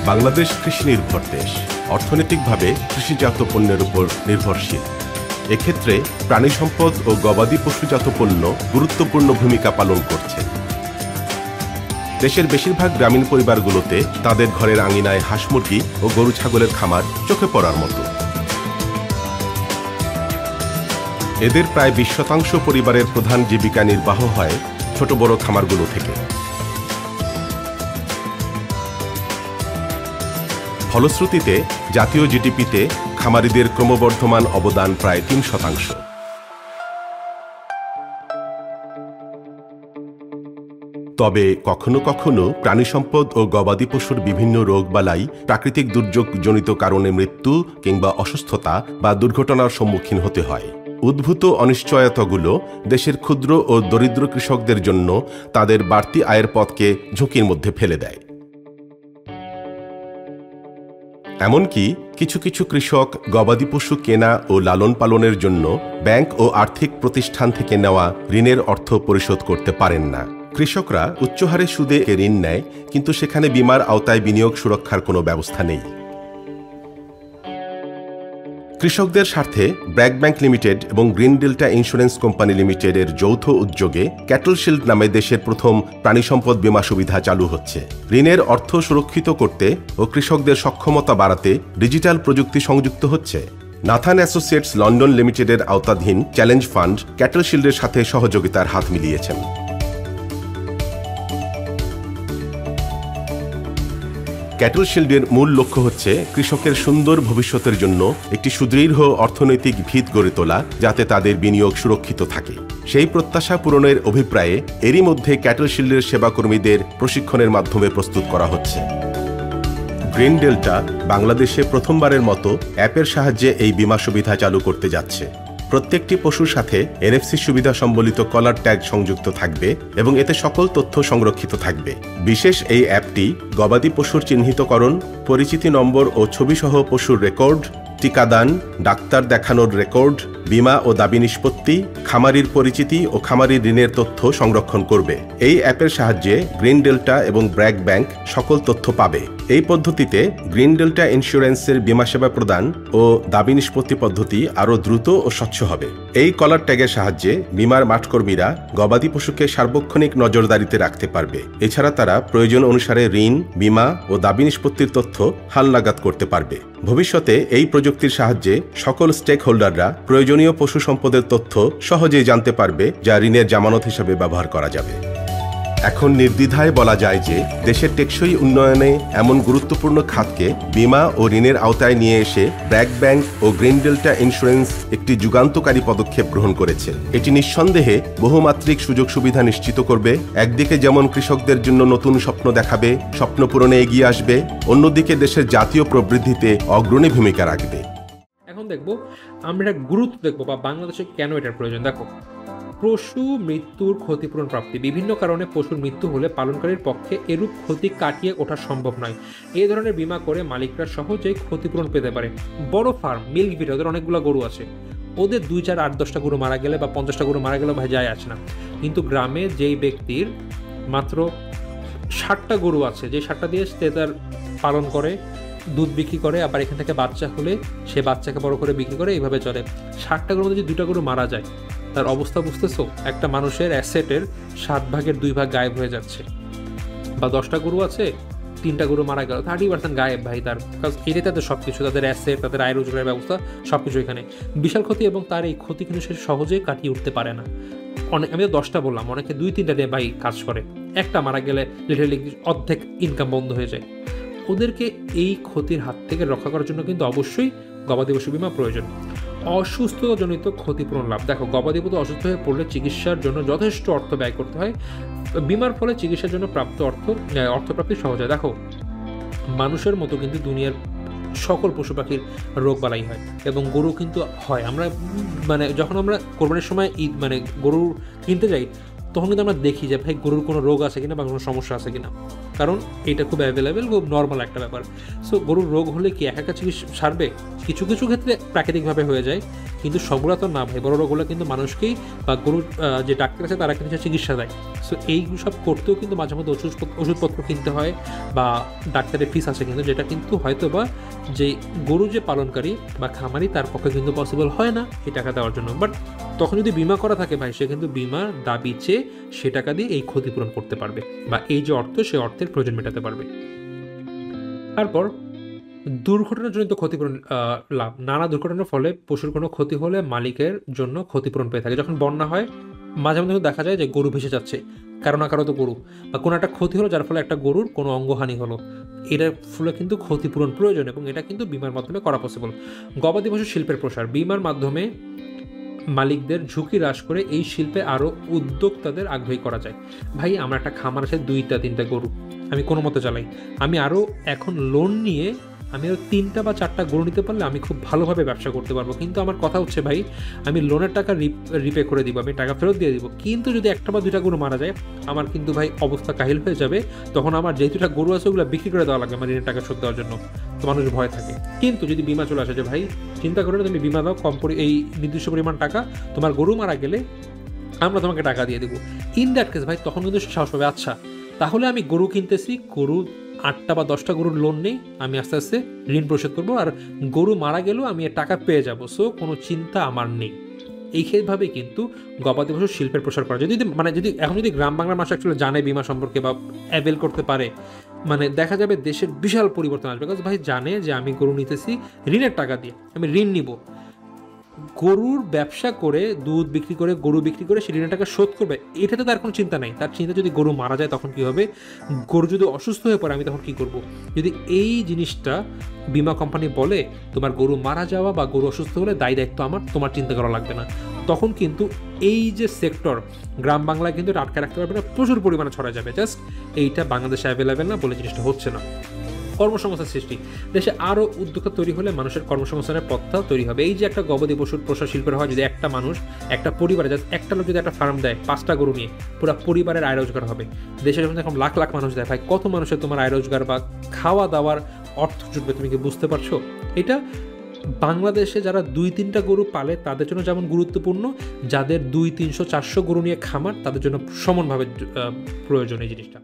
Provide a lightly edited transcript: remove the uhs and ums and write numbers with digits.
বাংলাদেশ কৃষি নির্ভর দেশ, অর্থনৈতিকভাবে কৃষিজাত পণ্যের উপর নির্ভরশীল। এক্ষেত্রে প্রাণী সম্পদ ও গবাদি পশুজাত পণ্য গুরুত্বপূর্ণ ভূমিকা পালন করছে। দেশের বেশিরভাগ গ্রামীণ পরিবারগুলোতে তাদের ঘরের আঙিনায় হাঁস মুরগি ও গরু ছাগলের খামার চোখে পড়ার মতো। এদের প্রায় 20% পরিবারের প্রধান জীবিকা নির্বাহ হয় ছোট বড় খামারগুলো থেকে। ফলশ্রুতিতে জাতীয় জিডিপিতে খামারিদের ক্রমবর্ধমান অবদান প্রায় 3%। তবে কখনো কখনো প্রাণী সম্পদ ও গবাদি পশুর বিভিন্ন রোগবালাই, প্রাকৃতিক দুর্যোগজনিত কারণে মৃত্যু কিংবা অসুস্থতা বা দুর্ঘটনার সম্মুখীন হতে হয়। উদ্ভূত অনিশ্চয়তাগুলো দেশের ক্ষুদ্র ও দরিদ্র কৃষকদের জন্য তাদের বাড়তি আয়ের পথকে ঝুঁকির মধ্যে ফেলে দেয়। এমনকি কিছু কিছু কৃষক গবাদি পশু কেনা ও লালন পালনের জন্য ব্যাংক ও আর্থিক প্রতিষ্ঠান থেকে নেওয়া ঋণের অর্থ পরিশোধ করতে পারেন না। কৃষকরা উচ্চহারে সুদে ঋণ নেয়, কিন্তু সেখানে বীমার আওতায় বিনিয়োগ সুরক্ষার কোনো ব্যবস্থা নেই। কৃষকদের স্বার্থে ব্র্যাক ব্যাংক লিমিটেড এবং গ্রিন ডেল্টা ইন্স্যুরেন্স কোম্পানি লিমিটেডের যৌথ উদ্যোগে ক্যাটল শিল্ড নামে দেশের প্রথম প্রাণী সম্পদ বীমা সুবিধা চালু হচ্ছে। ঋণের অর্থ সুরক্ষিত করতে ও কৃষকদের সক্ষমতা বাড়াতে ডিজিটাল প্রযুক্তি সংযুক্ত হচ্ছে। নাথান অ্যাসোসিয়েটস লন্ডন লিমিটেডের আওতাধীন চ্যালেঞ্জ ফান্ড ক্যাটল শিল্ডের সাথে সহযোগিতার হাত মিলিয়েছেন। ক্যাটল শিল্ডের মূল লক্ষ্য হচ্ছে কৃষকের সুন্দর ভবিষ্যতের জন্য একটি সুদৃঢ় অর্থনৈতিক ভিত গড়ে তোলা, যাতে তাদের বিনিয়োগ সুরক্ষিত থাকে। সেই প্রত্যাশা পূরণের অভিপ্রায়ে এরই মধ্যে ক্যাটল শিল্ডের সেবাকর্মীদের প্রশিক্ষণের মাধ্যমে প্রস্তুত করা হচ্ছে। গ্রিন ডেল্টা বাংলাদেশে প্রথমবারের মতো অ্যাপের সাহায্যে এই বীমা সুবিধা চালু করতে যাচ্ছে। প্রত্যেকটি পশুর সাথে NFC সুবিধা সম্বলিত কলার ট্যাগ সংযুক্ত থাকবে এবং এতে সকল তথ্য সংরক্ষিত থাকবে। বিশেষ এই অ্যাপটি গবাদি পশুর চিহ্নিতকরণ, পরিচিতি নম্বর ও ছবিসহ পশুর রেকর্ড, টিকাদান, ডাক্তার দেখানোর রেকর্ড, বীমা ও দাবি নিষ্পত্তি, খামারির পরিচিতি ও খামারির ঋণের তথ্য সংরক্ষণ করবে। এই অ্যাপের সাহায্যে গ্রিন ডেল্টা এবং ব্র্যাক ব্যাংক সকল তথ্য পাবে। এই পদ্ধতিতে গ্রিন ডেল্টা ইন্স্যুরেন্সের বীমা সেবা প্রদান ও দাবি নিষ্পত্তি পদ্ধতি আরও দ্রুত ও স্বচ্ছ হবে। এই কলার ট্যাগের সাহায্যে বীমার মাঠকর্মীরা গবাদি পশুকে সার্বক্ষণিক নজরদারিতে রাখতে পারবে। এছাড়া তারা প্রয়োজন অনুসারে ঋণ, বীমা ও দাবি নিষ্পত্তির তথ্য হালনাগাদ করতে পারবে। ভবিষ্যতে এই প্রযুক্তির সাহায্যে সকল স্টেক হোল্ডাররা প্রয়োজনীয় পশু সম্পদের তথ্য সহজেই জানতে পারবে, যা ঋণের জামানত হিসেবে ব্যবহার করা যাবে। এখন নির্দ্বিধায় বলা যায় যে দেশের টেকসই উন্নয়নে এমন গুরুত্বপূর্ণ খাতকে বীমা ও ঋণের আওতায় নিয়ে এসে ব্র্যাক ব্যাংক ও গ্রিন ডেল্টা ইন্স্যুরেন্স একটি যুগান্তকারী পদক্ষেপ গ্রহণ করেছে। এটি নিঃসন্দেহে বহুমাত্রিক সুযোগ সুবিধা নিশ্চিত করবে। একদিকে যেমন কৃষকদের জন্য নতুন স্বপ্ন দেখাবে, স্বপ্ন পূরণে এগিয়ে আসবে, অন্যদিকে দেশের জাতীয় প্রবৃদ্ধিতে অগ্রণী ভূমিকা রাখবে। এখন দেখবো আমরা গুরুত্ব দেখবো বা বাংলাদেশে কেন এটার প্রয়োজন। দেখো, পশু মৃত্যুর ক্ষতিপূরণ প্রাপ্তি। বিভিন্ন কারণে পশুর মৃত্যু হলে পালনকারীর পক্ষে এরূপ ক্ষতি কাটিয়ে ওঠা সম্ভব নয়। এই ধরনের বীমা করে মালিকরা সহজেই ক্ষতিপূরণ পেতে পারে। বড় ফার্ম, মিল্ক ভিটা, ওদের অনেকগুলো গরু আছে, ওদের 2, 4, 8, 10টা গরু মারা গেলে বা 50টা গরু মারা গেলে ভাই যায় আসে না। কিন্তু গ্রামে যেই ব্যক্তির মাত্র 60টা গরু আছে, যে 60টা দিয়ে সে তার পালন করে, দুধ বিক্রি করে, আবার এখান থেকে বাচ্চা হলে সে বাচ্চাকে বড় করে বিক্রি করে, এইভাবে চলে। 60টা গরুর মধ্যে যদি 2টা গরু মারা যায়, তার অবস্থা বুঝতেছো? একটা মানুষের অ্যাসেটের 7 ভাগের 2 ভাগ গায়েব হয়ে যাচ্ছে। বা 10টা গরু আছে, 3টা গরু মারা গেল, 30% গায়েব ভাই তার। কারণ এটাই তাদের সব কিছু, তাদের অ্যাসেট, তাদের আয় রোজগারের ব্যবস্থা, সব কিছু এখানে। বিশাল ক্ষতি, এবং তার এই ক্ষতি কিন্তু সে সহজেই কাটিয়ে উঠতে পারে না। আমি তো 10টা বললাম, অনেকে 2-3টা দিয়ে ভাই কাজ করে। একটা মারা গেলে লিটারালি অর্ধেক ইনকাম বন্ধ হয়ে যায়। ওদেরকে এই ক্ষতির হাত থেকে রক্ষা করার জন্য কিন্তু অবশ্যই গবাদি পশু বীমা প্রয়োজন। অসুস্থতাজনিত ক্ষতিপূরণ লাভ। দেখো, গবাদি পশু অসুস্থ হয়ে পড়লে চিকিৎসার জন্য যথেষ্ট অর্থ ব্যয় করতে হয়। বীমার ফলে চিকিৎসার জন্য প্রাপ্ত অর্থপ্রাপ্তি সহজ হয়। দেখো, মানুষের মতো কিন্তু দুনিয়ার সকল পশু পাখির রোগ বালাই হয়, এবং গরু কিন্তু হয়। আমরা যখন আমরা কোরবানির সময় গরু কিনতে যাই, তখন কিন্তু আমরা দেখি যে ভাই গরুর কোনো রোগ আছে কিনা বা কোনো সমস্যা আছে কিনা, কারণ এটা খুব অ্যাভেলেবেল, খুব নর্মাল একটা ব্যাপার। সো গরুর রোগ হলে কি একা চিকিৎসা সারবে? কিছু কিছু ক্ষেত্রে প্রাকৃতিকভাবে হয়ে যায়, কিন্তু সবগুলো তো না ভাই, বড় রোগগুলো কিন্তু মানুষকেই বা গরুর যে ডাক্তার আছে তারা কিন্তু চিকিৎসা দেয়। সো এই সব করতেও কিন্তু মাঝে মধ্যে ওষুধপত্র কিনতে হয় বা ডাক্তারের ফিস আছে কিন্তু, যেটা কিন্তু হয়তো বা যে গরু যে পালনকারী বা খামারি তার পক্ষে কিন্তু পসিবল হয় না এই টাকা দেওয়ার জন্য। বাট তখন যদি বিমা করা থাকে ভাই, সে কিন্তু বিমার দাবি চেয়ে সে টাকা দিয়ে এই ক্ষতিপূরণ করতে পারবে বা এই যে অর্থ, সে অর্থের প্রয়োজন মেটাতে পারবে। তারপর দুর্ঘটনাজনিত ক্ষতিপূরণ লাভ। নানা দুর্ঘটনার ফলে পশুর কোনো ক্ষতি হলে মালিকের জন্য ক্ষতিপূরণ পেয়ে থাকে। যখন বন্যা হয় মাঝে মধ্যে দেখা যায় যে গরু ভেসে যাচ্ছে, কারো না কারো তো গরু, বা কোনো একটা ক্ষতি হলো যার ফলে একটা গরুর কোনো অঙ্গহানি হলো, এটার ফলে কিন্তু ক্ষতিপূরণ প্রয়োজন এবং এটা কিন্তু বিমার মাধ্যমে করা পসিবল। গবাদি পশু শিল্পের প্রসার। বিমার মাধ্যমে মালিকদের ঝুঁকি হ্রাস করে এই শিল্পে আরও উদ্যোক্তাদের আগ্রহী করা যায়। ভাই আমার একটা খামার আছে 2-3টা গরু, আমি কোনো মতে চালাই, আমি আরও এখন লোন নিয়ে আমি আরও 3টা বা 4টা গরু নিতে পারলে আমি খুব ভালোভাবে ব্যবসা করতে পারবো। কিন্তু আমার কথা হচ্ছে ভাই, আমি লোনের টাকা রিপে করে দিব, আমি টাকা ফেরত দিয়ে দিব, কিন্তু যদি 1টা বা 2টা গরু মারা যায় আমার কিন্তু ভাই অবস্থা কাহিল হয়ে যাবে। তখন আমার যে 2টা গরু আছে ওগুলো বিক্রি করে দেওয়া লাগবে আমার ঋণের টাকা শোধ দেওয়ার জন্য। তো মানুষ ভয় থাকে। কিন্তু যদি বিমা চলে আসে যে ভাই চিন্তা করে তুমি বিমা দাও, এই নির্দিষ্ট পরিমাণ টাকা, তোমার গরু মারা গেলে আমরা তোমাকে টাকা দিয়ে দেবো, ইন দ্যাট কেস ভাই তখন কিন্তু সাহস পাবে, আচ্ছা তাহলে আমি গরু কিনতেছি, গরু 8টা বা 10টা গরুর লোন নেই, আমি আস্তে আস্তে ঋণ পরিশোধ করবো, আর গরু মারা গেলেও আমি টাকা পেয়ে যাবো, সো কোনো চিন্তা আমার নেই। এইভাবে কিন্তু গবাদি পশু শিল্পের প্রসার করা যদি যদি এখন যদি গ্রাম বাংলার মানুষ অ্যাকচুয়ালি জানে বিমা সম্পর্কে বা অ্যাভেল করতে পারে, দেখা যাবে দেশের বিশাল পরিবর্তন আসবে। বিকজ ভাই জানে যে আমি গরু নিতেছি ঋণের টাকা দিয়ে, আমি ঋণ নিব, গরুর ব্যবসা করে দুধ বিক্রি করে গরু বিক্রি করে সে ঋণের টাকা শোধ করবে, এটাতে তার কোনো চিন্তা নেই। তার চিন্তা যদি গরু মারা যায় তখন কি হবে, গরু যদি অসুস্থ হয়ে পড়ে আমি তখন কি করব। যদি এই জিনিসটা বিমা কোম্পানি বলে তোমার গরু মারা যাওয়া বা গরু অসুস্থ হলে দায়িত্ব আমার, তোমার চিন্তা করা লাগবে না, তখন কিন্তু এই যে সেক্টর গ্রাম বাংলায় কিন্তু এটা আটকে রাখতে পারবে না, প্রচুর পরিমাণে ছড়া যাবে। জাস্ট এইটা বাংলাদেশে অ্যাভেলেবেল না বলে জিনিসটা হচ্ছে না। কর্মসংস্থান সৃষ্টি। দেশে আরও উদ্যোক্তা তৈরি হলে মানুষের কর্মসংস্থানের পথটা তৈরি হবে। এই যে একটা গবাদি পশুর প্রসার শিল্পের হয়, যদি একটা মানুষ একটা পরিবারে জাস্ট একটা লোক যদি একটা ফার্ম দেয় 5টা গরু নিয়ে, পুরো পরিবারের আয় রোজগার হবে। দেশে যখন এখন লাখ লাখ মানুষ দেয় ভাই, কত মানুষের তোমার আয় রোজগার বা খাওয়া দাওয়ার অর্থ জুটবে, তুমি কি বুঝতে পারছো? এটা বাংলাদেশে যারা 2-3টা গরু পালে তাদের জন্য যেমন গুরুত্বপূর্ণ, যাদের 200-300-400 গরু নিয়ে খামার তাদের জন্য সমানভাবে প্রয়োজন এই জিনিসটা।